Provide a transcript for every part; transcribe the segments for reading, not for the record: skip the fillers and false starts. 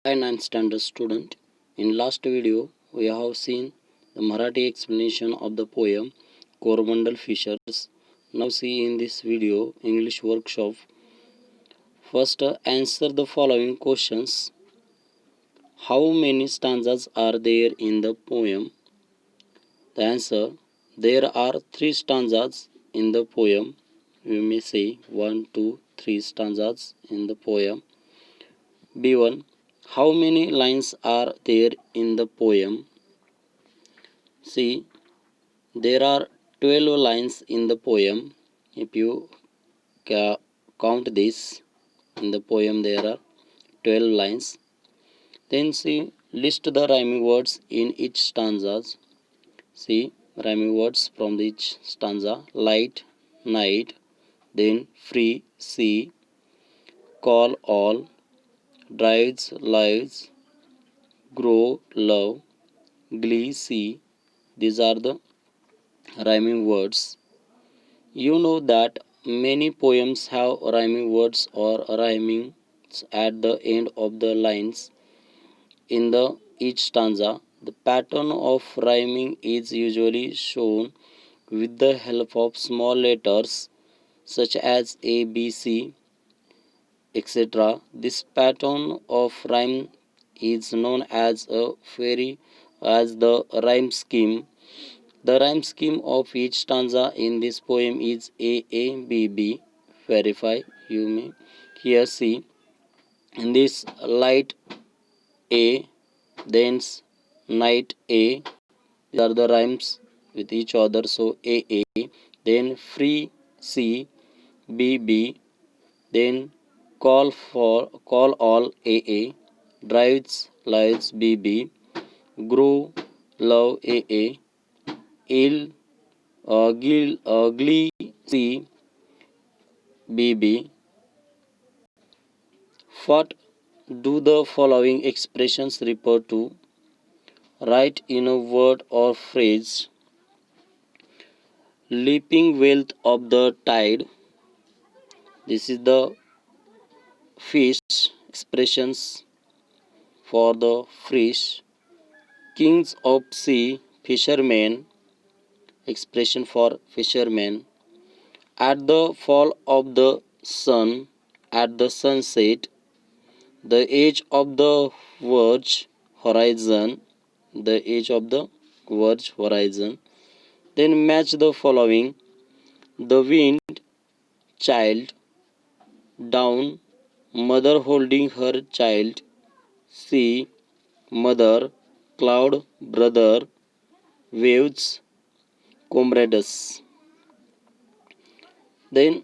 Hi 9th standard student. In last video, we have seen the Marathi explanation of the poem Coromandel Fishers. Now see in this video English workshop. First, answer the following questions. How many stanzas are there in the poem? The answer, there are 3 stanzas in the poem. You may say 1, 2, 3 stanzas in the poem. B1. How many lines are there in the poem? See, there are 12 lines in the poem. If you count this, in the poem there are 12 lines. Then see, list the rhyming words in each stanza. See, rhyming words from each stanza. Light, night, then free, sea, call all, drives, lives, grow, love, glee, see. These are the rhyming words. You know that many poems have rhyming words or rhymings at the end of the lines in the each stanza. The pattern of rhyming is usually shown with the help of small letters such as A, B, C, etc. This pattern of rhyme is known as a fairy as the rhyme scheme. The rhyme scheme of each stanza in this poem is AABB. Verify, you may here see in this light A, then night A. These are the rhymes with each other. So AA, then free C, BB, then call all AA, drives lives BB, grow love AA, ill glee C BB. What do the following expressions refer to? Write in a word or phrase. Leaping wealth of the tide. This is the fish expressions for the fish. Kings of sea, fishermen, expression for fishermen. At the fall of the sun, at the sunset, the edge of the verge horizon, the edge of the verge horizon. Then match the following: the wind, child, down, mother holding her child, sea, mother, cloud, brother, waves, comrades. Then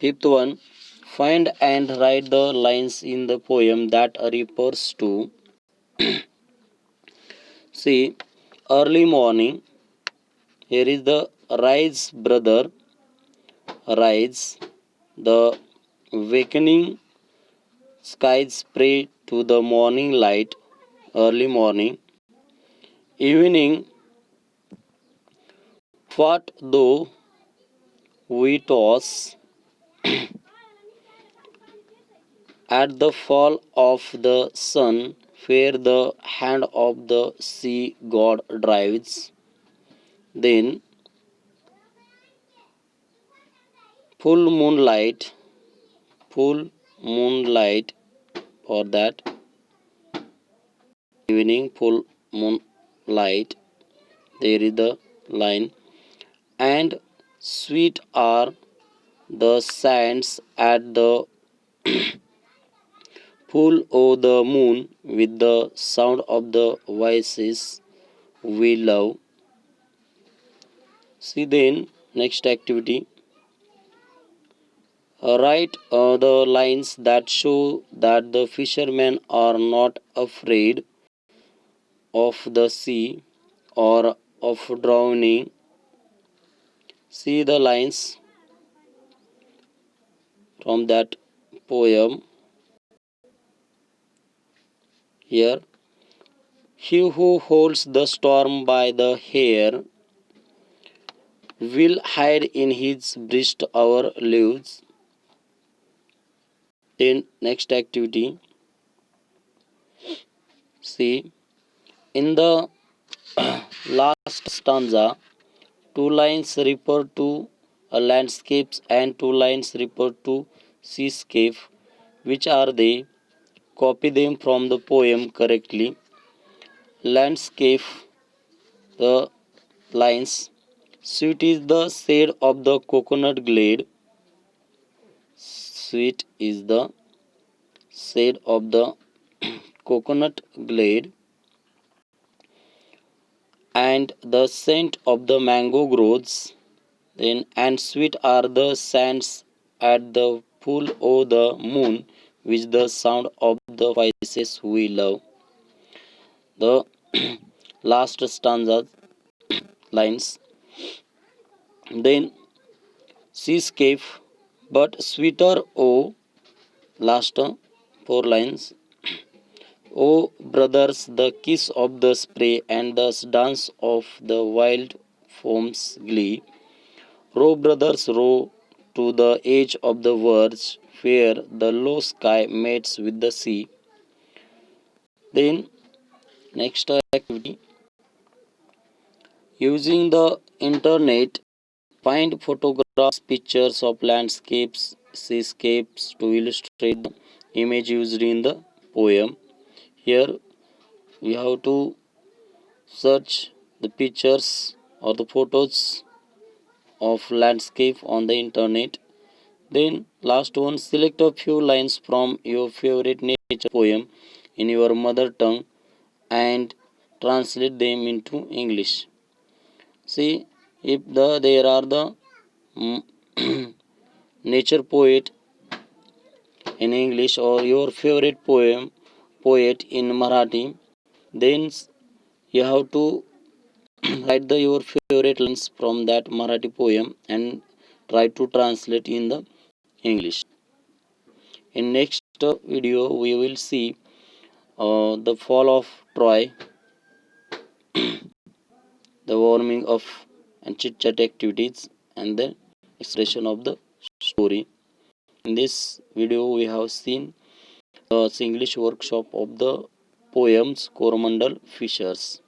fifth one, find and write the lines in the poem that refers to. See, early morning. Here is the rise, brother, rise. The awakening skies pray to the morning light, early morning. Evening, what though we toss at the fall of the sun, where the hand of the sea god drives. Then full moonlight, full moonlight for that evening, full moonlight. There is the line, and sweet are the sands at the full of the moon with the sound of the voices we love. See then next activity. Write the lines that show that the fishermen are not afraid of the sea or of drowning. See the lines from that poem here. He who holds the storm by the hair will hide in his breast our lives. Then next activity. See, in the last stanza, two lines refer to a landscapes and two lines refer to seascape. Which are they? Copy them from the poem correctly. Landscape, the lines. Sweet is the shade of the coconut glade. Sweet is the shade of the coconut glade, and the scent of the mango grows. Then, and sweet are the sands at the full of the moon, which the sound of the voices we love. The last stanza lines. Then, seascape, but sweeter, oh, last four lines. O brothers, the kiss of the spray and the dance of the wild foam's glee. Row, brothers, row to the edge of the verge, where the low sky meets with the sea. Then, next activity, using the internet, find photographs, pictures of landscapes, seascapes to illustrate the image used in the poem. Here, we have to search the pictures or the photos of landscape on the internet. Then last one, select a few lines from your favorite nature poem in your mother tongue and translate them into English. See, if there are the mm, nature poet in English or your favorite poet in Marathi, then you have to write your favorite lines from that Marathi poem and try to translate in the English. In next video, we will see the fall of Troy, the warming of and chit chat activities, and the expression of the story. In this video, we have seen the English workshop of the poems Coromandel Fishers.